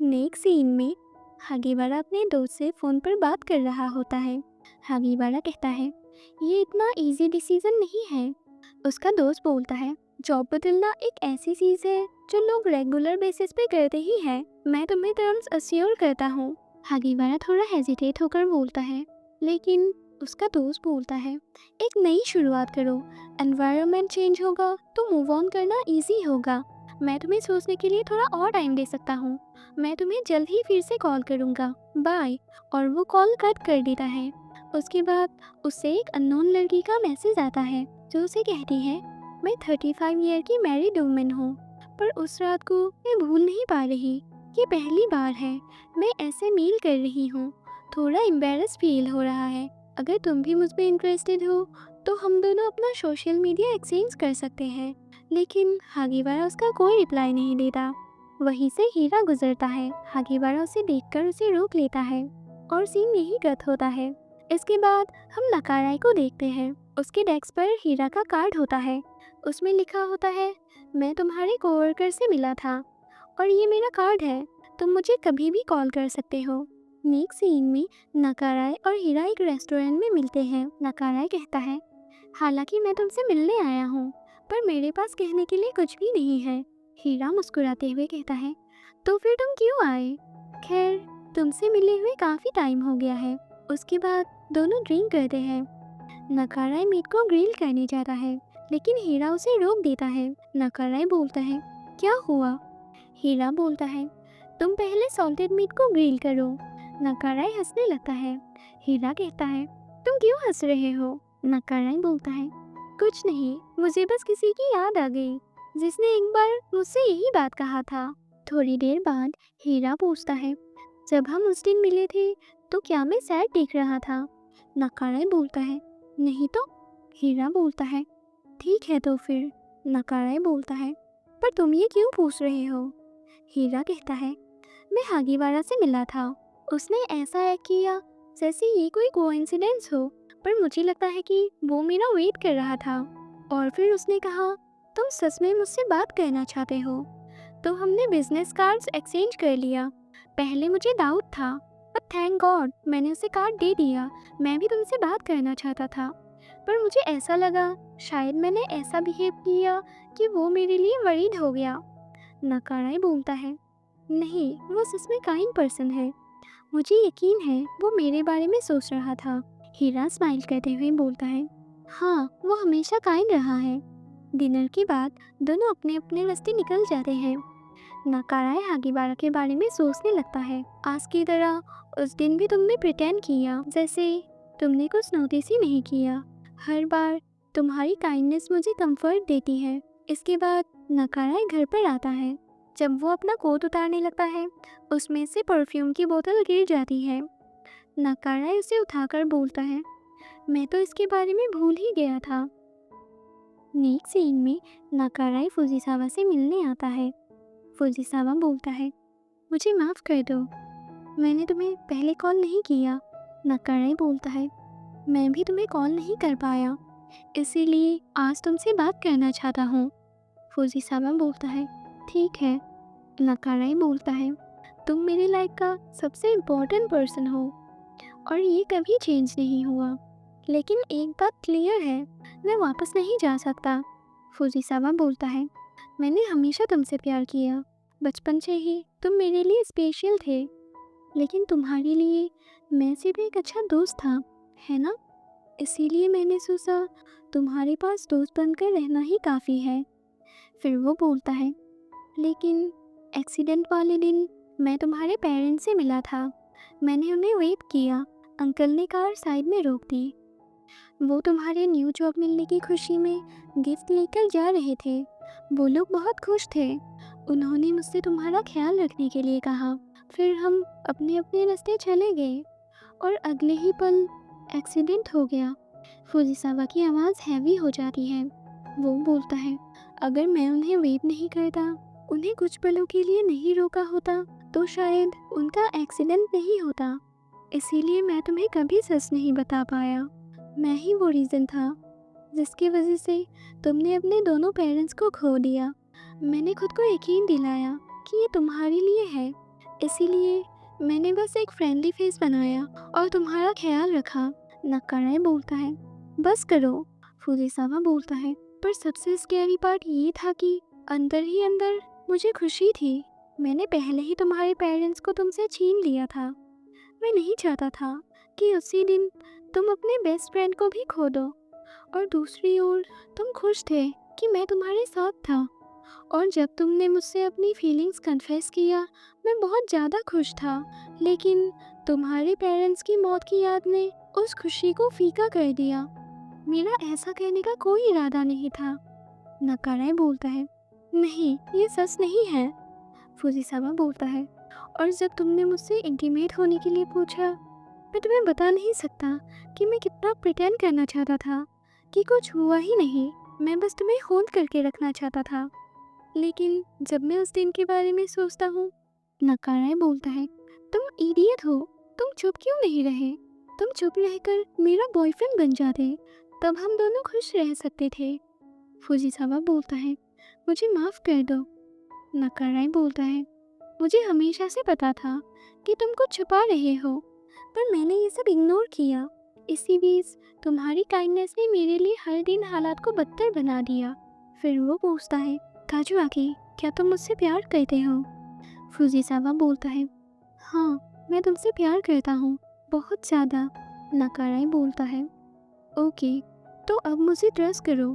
Next scene में हागीवारा अपने दोस्त से फ़ोन पर बात कर रहा होता है। हागीवारा कहता है, ये इतना इजी डिसीजन नहीं है। उसका दोस्त बोलता है, जॉब बदलना एक ऐसी चीज़ है जो लोग रेगुलर बेसिस पे करते ही हैं। मैं तुम्हें टर्म्स अश्योर करता हूँ। हागीवारा थोड़ा हेजिटेट होकर बोलता है, लेकिन उसका दोस्त बोलता है, एक नई शुरुआत करो। एनवायरनमेंट चेंज होगा तो मूव ऑन करना इजी होगा। मैं तुम्हें सोचने के लिए थोड़ा और टाइम दे सकता हूँ। मैं तुम्हें जल्द ही फिर से कॉल करूँगा। बाय। और वो कॉल कट कर देता है। उसके बाद उससे एक अननोन लड़की का मैसेज आता है जो उसे कहती है, मैं 35 ईयर की मैरिड वुमन हूँ, पर उस रात को मैं भूल नहीं पा रही। ये पहली बार है मैं ऐसे मेल कर रही हूँ। थोड़ा एम्बेरस फील हो रहा है। अगर तुम भी मुझ पे इंटरेस्टेड हो तो हम दोनों अपना सोशल मीडिया एक्सचेंज कर सकते हैं। लेकिन हागीवारा उसका कोई रिप्लाई नहीं देता। वहीं से हीरा गुजरता है। हागीवारा उसे देखकर उसे रोक लेता है और सीन यही कट होता है। इसके बाद हम नकाराई को देखते हैं। उसके डेस्क पर हीरा का कार्ड होता है। उसमें लिखा होता है, मैं तुम्हारे कोवर्कर से मिला था और ये मेरा कार्ड है। तुम मुझे कभी भी कॉल कर सकते हो। नेक्स्ट सीन में नकाराई और हीरा एक रेस्टोरेंट में मिलते हैं। नकाराई कहता है, हालांकि मैं तुमसे मिलने आया हूँ, पर मेरे पास कहने के लिए कुछ भी नहीं है। हीरा मुस्कुराते हुए कहता है, तो फिर तुम क्यों आए? खैर, तुमसे मिले हुए काफ़ी टाइम हो गया है। उसके बाद दोनों ड्रिंक करते हैं। नकाराई मीट को ग्रिल करने जाता है, लेकिन हीरा उसे रोक देता है। नकाराई बोलता है, क्या हुआ? हीरा बोलता है, तुम पहले सॉल्टेड मीट को ग्रिल करो। नकाराई हंसने लगता है। हीरा कहता है, तुम क्यों हंस रहे हो? नकाराई बोलता है, कुछ नहीं, मुझे बस किसी की याद आ गई जिसने एक बार मुझसे यही बात कहा था। थोड़ी देर बाद हीरा पूछता है, जब हम उस दिन मिले थे तो क्या मैं सैड दिख रहा था? नकाराई बोलता है, नहीं तो। हीरा बोलता है, ठीक है तो फिर। नकाराई बोलता है, पर तुम ये क्यों पूछ रहे हो? हीरा कहता है, मैं हागीवारा से मिला था। उसने ऐसा एक्ट किया जैसे ये कोई कोइंसिडेंस हो, पर मुझे लगता है कि वो मेरा वेट कर रहा था। और फिर उसने कहा, तुम सच में मुझसे बात करना चाहते हो? तो हमने बिजनेस कार्ड्स एक्सचेंज कर लिया। पहले मुझे डाउट था, पर थैंक गॉड मैंने उसे कार्ड दे दिया। मैं भी तुमसे बात करना चाहता था, पर मुझे ऐसा लगा शायद मैंने ऐसा बिहेव किया कि वो मेरे लिए वरीड हो गया। नकाराई बोलता है, नहीं, वो सच में काइंड पर्सन है। मुझे यकीन है वो मेरे बारे में सोच रहा था। हीरा स्माइल करते हुए बोलता है, हाँ, वो हमेशा काइंड रहा है। डिनर के बाद दोनों अपने अपने रास्ते निकल जाते हैं। नकाराई हागीवारा के बारे में सोचने लगता है, आज की तरह उस दिन भी तुमने प्रिटेंड किया जैसे तुमने कुछ नोटिस ही नहीं किया। हर बार तुम्हारी काइंडनेस मुझे कंफर्ट देती है। इसके बाद नकाराई घर पर आता है। जब वो अपना कोट उतारने लगता है, उसमें से परफ्यूम की बोतल गिर जाती है। नकाराई उसे उठाकर बोलता है, मैं तो इसके बारे में भूल ही गया था। नेक्स्ट सीन में नकाराई फुजिसावा से मिलने आता है। फुजिसावा बोलता है, मुझे माफ़ कर दो, मैंने तुम्हें पहले कॉल नहीं किया। नकाराई बोलता है, मैं भी तुम्हें कॉल नहीं कर पाया, इसीलिए आज तुमसे बात करना चाहता हूँ। फुजिसावा बोलता है, ठीक है। नकाराई बोलता है, तुम मेरी लाइफ का सबसे इम्पोर्टेंट पर्सन हो और ये कभी चेंज नहीं हुआ। लेकिन एक बात क्लियर है, मैं वापस नहीं जा सकता। फुजिसावा बोलता है, मैंने हमेशा तुमसे प्यार किया। बचपन से ही तुम मेरे लिए स्पेशल थे, लेकिन तुम्हारे लिए मैं सिर्फ एक अच्छा दोस्त था, है ना? इसीलिए मैंने सोचा तुम्हारे पास दोस्त बनकर रहना ही काफ़ी है। फिर वो बोलता है, लेकिन एक्सीडेंट वाले दिन मैं तुम्हारे पेरेंट्स से मिला था। मैंने उन्हें वेट किया। अंकल ने कार साइड में रोक दी। वो तुम्हारे न्यू जॉब मिलने की खुशी में गिफ्ट लेकर जा रहे थे। वो लोग बहुत खुश थे। उन्होंने मुझसे तुम्हारा ख्याल रखने के लिए कहा। फिर हम अपने अपने रास्ते चले गए और अगले ही पल एक्सीडेंट हो गया। फुजिसावा की आवाज़ हैवी हो जाती है। वो बोलता है, अगर मैं उन्हें वेट नहीं करता, उन्हें कुछ पलों के लिए नहीं रोका होता, तो शायद उनका एक्सीडेंट नहीं होता। इसीलिए मैं तुम्हें कभी सच नहीं बता पाया। मैं ही वो रीज़न था जिसकी वजह से तुमने अपने दोनों पेरेंट्स को खो दिया। मैंने खुद को यकीन दिलाया कि ये तुम्हारे लिए है, इसीलिए मैंने बस एक फ्रेंडली फेस बनाया और तुम्हारा ख्याल रखा। नकाराय बोलता है। बस करो, फुजीसावा बोलता है। पर सबसे स्कैरी पार्ट ये था कि अंदर ही अंदर मुझे खुशी थी। मैंने पहले ही तुम्हारे पेरेंट्स को तुमसे छीन लिया था। मैं नहीं चाहता था कि उसी दिन तुम अपने बेस्ट फ्रेंड को भी खो दो। और दूसरी ओर तुम खुश थे कि मैं तुम्हारे साथ था। और जब तुमने मुझसे अपनी फीलिंग्स कन्फेस किया, मैं बहुत ज़्यादा खुश था। लेकिन तुम्हारे पेरेंट्स की मौत की याद ने उस खुशी को फीका कर दिया। मेरा ऐसा कहने का कोई इरादा नहीं था। नकाराय बोलता है। नहीं, ये सच नहीं है, फुजीसावा बोलता है। और जब तुमने मुझसे इंटीमेट होने के लिए पूछा, मैं तुम्हें बता नहीं सकता कि मैं कितना प्रिटेंड करना चाहता था कि कुछ हुआ ही नहीं। मैं बस तुम्हें होल्ड करके रखना चाहता था। लेकिन जब मैं उस दिन के बारे में सोचता हूँ, नकाराय बोलता है, तुम इडियट हो। तुम चुप क्यों नहीं रहे? तुम चुप रहकर मेरा बॉयफ्रेंड बन जाते, तब हम दोनों खुश रह सकते थे। फुजीसावा बोलता है, मुझे माफ़ कर दो। नकाराय बोलता है, मुझे हमेशा से पता था कि तुम कुछ छुपा रहे हो, पर मैंने ये सब इग्नोर किया। इसी बीच तुम्हारी काइंडनेस ने मेरे लिए हर दिन हालात को बदतर बना दिया। फिर वो पूछता है, काजुआकी, क्या तुम मुझसे प्यार करते हो? फुजीसावा बोलता है, हाँ, मैं तुमसे प्यार करता हूँ, बहुत ज़्यादा। नकाराय बोलता है, ओके, तो अब मुझे ट्रस्ट करो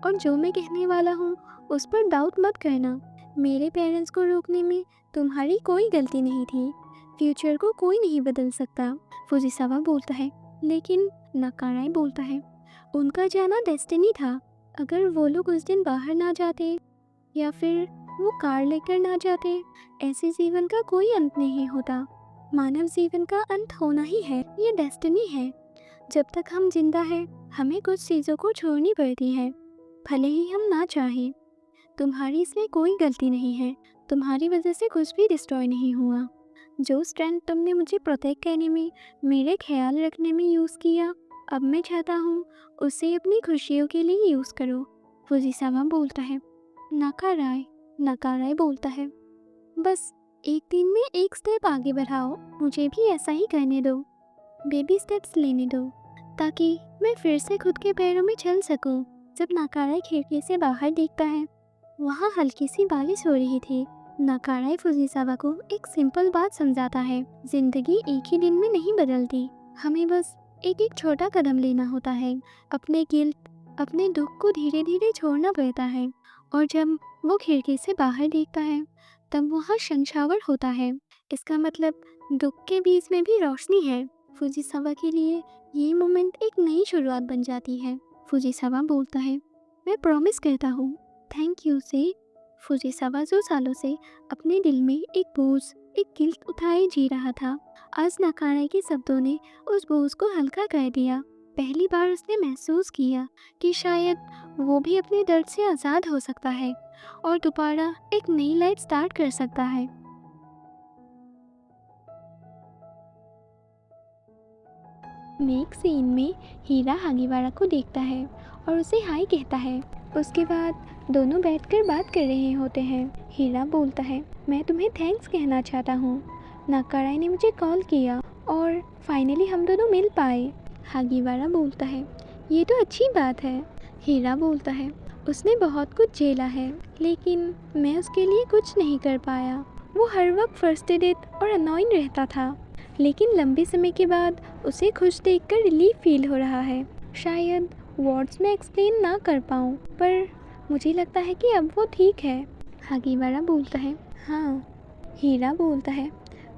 और जो मैं कहने वाला हूँ उस पर डाउट मत करना। मेरे पेरेंट्स को रोकने में तुम्हारी कोई गलती नहीं थी। फ्यूचर को कोई नहीं बदल सकता, फुजीसावा बोलता है। लेकिन नकाराय बोलता है, उनका जाना डेस्टिनी था। अगर वो लोग उस दिन बाहर ना जाते या फिर वो कार लेकर ना जाते, ऐसे जीवन का कोई अंत नहीं होता। मानव जीवन का अंत होना ही है, ये डेस्टिनी है। जब तक हम जिंदा हैं, हमें कुछ चीज़ों को छोड़नी पड़ती है, भले ही हम ना चाहें। तुम्हारी इसमें कोई गलती नहीं है। तुम्हारी वजह से कुछ भी डिस्ट्रॉय नहीं हुआ। जो स्ट्रेंथ तुमने मुझे प्रोटेक्ट करने में, मेरे ख्याल रखने में यूज़ किया, अब मैं चाहता हूँ उसे अपनी खुशियों के लिए यूज़ करो, फुजीसावा बोलता है। नकाराय बोलता है, बस एक दिन में एक स्टेप आगे बढ़ाओ, मुझे भी ऐसा ही करने दो। बेबी स्टेप्स लेने दो ताकि मैं फिर से खुद के पैरों में चल सकूं। जब नकाराय खिड़की से बाहर देखता है, वहाँ हल्की सी बारिश हो रही थी। नकाराय फुजीसावा को एक सिंपल बात समझाता है, जिंदगी एक ही दिन में नहीं बदलती। हमें बस एक एक छोटा कदम लेना होता है। अपने गिल्ट, अपने दुख को धीरे धीरे छोड़ना पड़ता है। और जब वो खिड़की से बाहर देखता है, तब वहाँ शंशावर होता है। इसका मतलब दुख के बीच में भी रोशनी है। फुजीसावा के लिए ये मोमेंट एक नई शुरुआत बन जाती है। फुजीसावा बोलता है, मैं प्रॉमिस करता हूँ। थैंक यू से फुजीसावा जो सालों से अपने दिल में एक बोझ, एक गिल्ट उठाए जी रहा था, आज नकाराय के शब्दों ने उस बोझ को हल्का कर दिया। पहली बार उसने महसूस किया कि शायद वो भी अपने दर्द से आज़ाद हो सकता है और दोबारा एक नई लाइफ स्टार्ट कर सकता है। नेक्स्ट सीन में हीरा हागीवारा को देखता है और उसे हाय कहता है। उसके बाद दोनों बैठकर बात कर रहे होते हैं। हीरा बोलता है, मैं तुम्हें थैंक्स कहना चाहता हूँ। नकाराय ने मुझे कॉल किया और फाइनली हम दोनों मिल पाए। हागीवारा बोलता है, ये तो अच्छी बात है। हीरा बोलता है, उसने बहुत कुछ झेला है, लेकिन मैं उसके लिए कुछ नहीं कर पाया। वो हर वक्त फ्रस्ट्रेटेड और अननोइंग रहता था, लेकिन लंबे समय के बाद उसे खुश देखकर रिलीफ फील हो रहा है। शायद वर्ड्स में एक्सप्लेन ना कर पाऊँ, पर मुझे लगता है कि अब वो ठीक है। हागीवारा बोलता है, हाँ। हीरा बोलता है,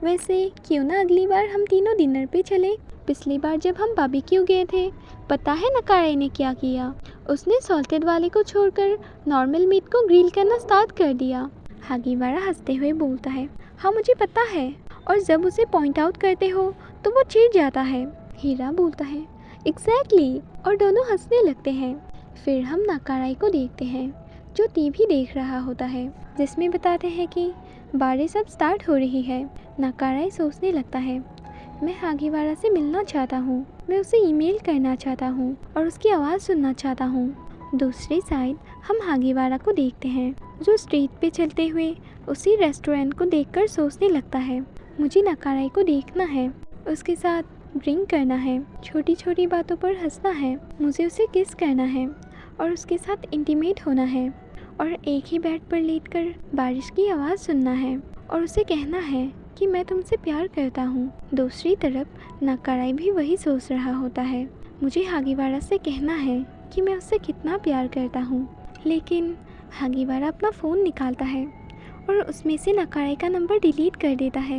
वैसे क्यों ना अगली बार हम तीनों डिनर पे चलें? पिछली बार जब हम बारबेक्यू गए थे, पता है नकाराय ने क्या किया? उसने सॉल्टेड वाले को छोड़कर नॉर्मल मीट को ग्रिल करना स्टार्ट कर दिया। हागीवारा हंसते हुए बोलता है, हाँ मुझे पता है, और जब उसे पॉइंट आउट करते हो तो वो चिढ़ जाता है। हीरा बोलता है, एग्जैक्टली, और दोनों हंसने लगते हैं। फिर हम नकाराय को देखते हैं जो टीवी देख रहा होता है, जिसमें बताते हैं कि बारिश अब स्टार्ट हो रही है। नकाराय सोचने लगता है, मैं हागीवारा से मिलना चाहता हूँ, मैं उसे ईमेल करना चाहता हूँ और उसकी आवाज़ सुनना चाहता हूँ। दूसरी साइड हम हागीवारा को देखते हैं जो स्ट्रीट पे चलते हुए उसी रेस्टोरेंट को देखकर सोचने लगता है, मुझे नकाराई को देखना है, उसके साथ ड्रिंक करना है, छोटी छोटी बातों पर हंसना है, मुझे उसे किस करना है और उसके साथ इंटीमेट होना है और एक ही बेड पर लेटकर बारिश की आवाज़ सुनना है और उसे कहना है कि मैं तुमसे प्यार करता हूँ। दूसरी तरफ नकाराई भी वही सोच रहा होता है, मुझे हागीवारा से कहना है कि मैं उससे कितना प्यार करता हूँ। लेकिन हागीवारा अपना फ़ोन निकालता है और उसमें से नकाराई का नंबर डिलीट कर देता है।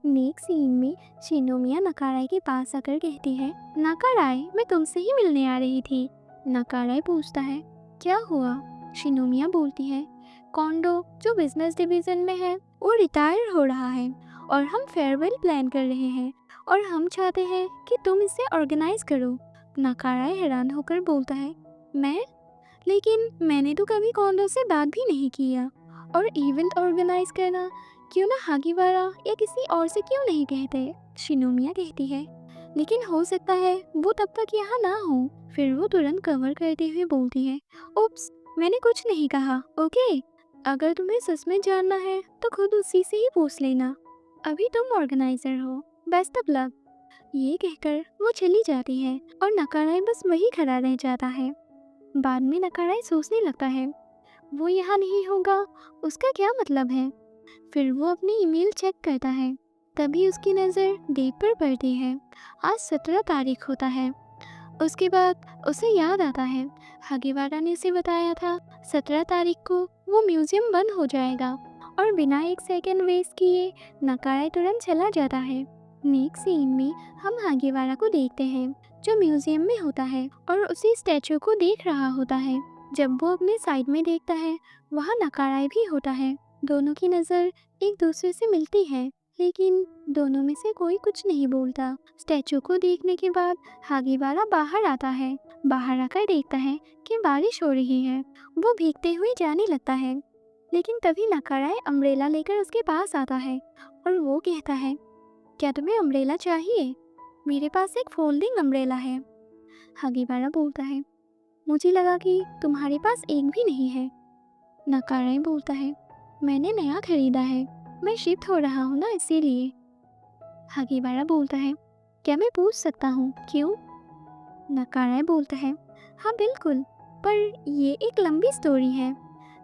नेक्स्ट सीन में शिनोमिया नकाराई के पास आकर कहती है, नकाराई मैं तुमसे ही मिलने आ रही थी। नकाराई पूछता है, क्या हुआ? शिनोमिया बोलती है, कोंडो जो बिजनेस डिवीज़न में है वो रिटायर हो रहा है और हम फेयरवेल प्लान कर रहे हैं और हम चाहते हैं कि तुम इसे ऑर्गेनाइज करो। नकाराई हैरान होकर बोलता है, मैं? लेकिन मैंने तो कभी कोंडो से बात भी नहीं किया और इवेंट ऑर्गेनाइज करना क्यों ना हागीवारा या किसी और से क्यों नहीं कहते? शिनोमिया कहती है, लेकिन हो सकता है वो तब तक यहाँ ना हो। फिर वो तुरंत कवर करते हुए बोलती है, उप्स, मैंने कुछ नहीं कहा, ओके? अगर तुम्हें सच में जानना है तो खुद उसी से ही पूछ लेना। अभी तुम ऑर्गेनाइजर हो, बेस्ट ऑफ लक। ये कहकर वो चली जाती है और नकाराई बस वही खड़ा रह जाता है। बाद में नकाराई सोचने लगता है, वो यहाँ नहीं होगा उसका क्या मतलब है? फिर वो अपनी ईमेल चेक करता है, तभी उसकी नज़र डेट पर पड़ती है। आज 17 तारीख होता है। उसके बाद उसे याद आता है, हागीवारा ने उसे बताया था 17 तारीख को वो म्यूज़ियम बंद हो जाएगा और बिना एक सेकंड वेस्ट किए नकाराई तुरंत चला जाता है। नेक्स्ट सीन में हम हागीवारा को देखते हैं जो म्यूज़ियम में होता है और उसी स्टैचू को देख रहा होता है। जब वो अपने साइड में देखता है, वहाँ नकाराई भी होता है। दोनों की नज़र एक दूसरे से मिलती है, लेकिन दोनों में से कोई कुछ नहीं बोलता। स्टैचू को देखने के बाद हागीवारा बाहर आता है। बाहर आकर देखता है कि बारिश हो रही है। वो भीगते हुए जाने लगता है, लेकिन तभी नकाराई अम्ब्रेला लेकर उसके पास आता है और वो कहता है, क्या तुम्हें अम्ब्रेला चाहिए? मेरे पास एक फोल्डिंग अम्ब्रेला है। हागीवारा बोलता है, मुझे लगा कि तुम्हारे पास एक भी नहीं है। नकाराई बोलता है, मैंने नया खरीदा है, मैं शिफ्ट हो रहा हूँ ना इसीलिए। हागीवारा बोलता है, क्या मैं पूछ सकता हूँ क्यों? नकाराई बोलता है, हाँ बिल्कुल, पर ये एक लंबी स्टोरी है।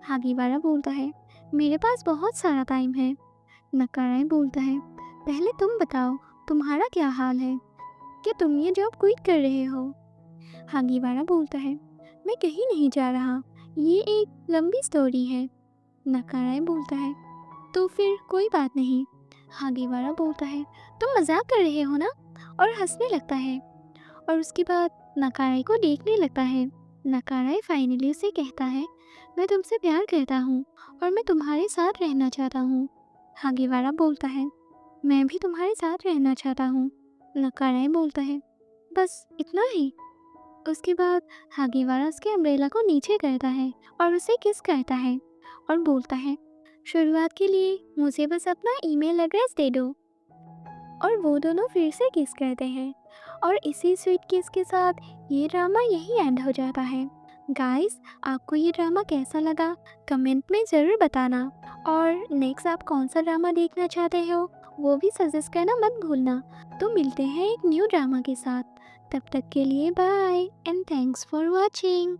हागीवारा बोलता है, मेरे पास बहुत सारा टाइम है। नकाराई बोलता है, पहले तुम बताओ तुम्हारा क्या हाल है? क्या तुम ये जॉब क्विट कर रहे हो? हागीवारा बोलता है, मैं कहीं नहीं जा रहा, ये एक लंबी स्टोरी है। नकाराई बोलता है, तो फिर कोई बात नहीं। हागीवारा बोलता है, तुम मजाक कर रहे हो ना? और हंसने लगता है और उसके बाद नकाराई को देखने लगता है। नकाराई फाइनली उसे कहता है, मैं तुमसे प्यार करता हूँ और मैं तुम्हारे साथ रहना चाहता हूँ। हागीवारा बोलता है, मैं भी तुम्हारे साथ रहना चाहता हूँ। नकाराई बोलता है, बस इतना ही? उसके बाद हागीवारा उसके अम्ब्रेला को नीचे करता है और उसे किस करता है और बोलता है, शुरुआत के लिए मुझे बस अपना ईमेल एड्रेस दे दो। और वो दोनों फिर से किस करते हैं और इसी स्वीट किस के साथ ये ड्रामा यही एंड हो जाता है। गाइस, आपको ये ड्रामा कैसा लगा कमेंट में ज़रूर बताना और नेक्स्ट आप कौन सा ड्रामा देखना चाहते हो वो भी सजेस्ट करना मत भूलना। तो मिलते हैं एक न्यू ड्रामा के साथ, तब तक के लिए bye and thanks for watching.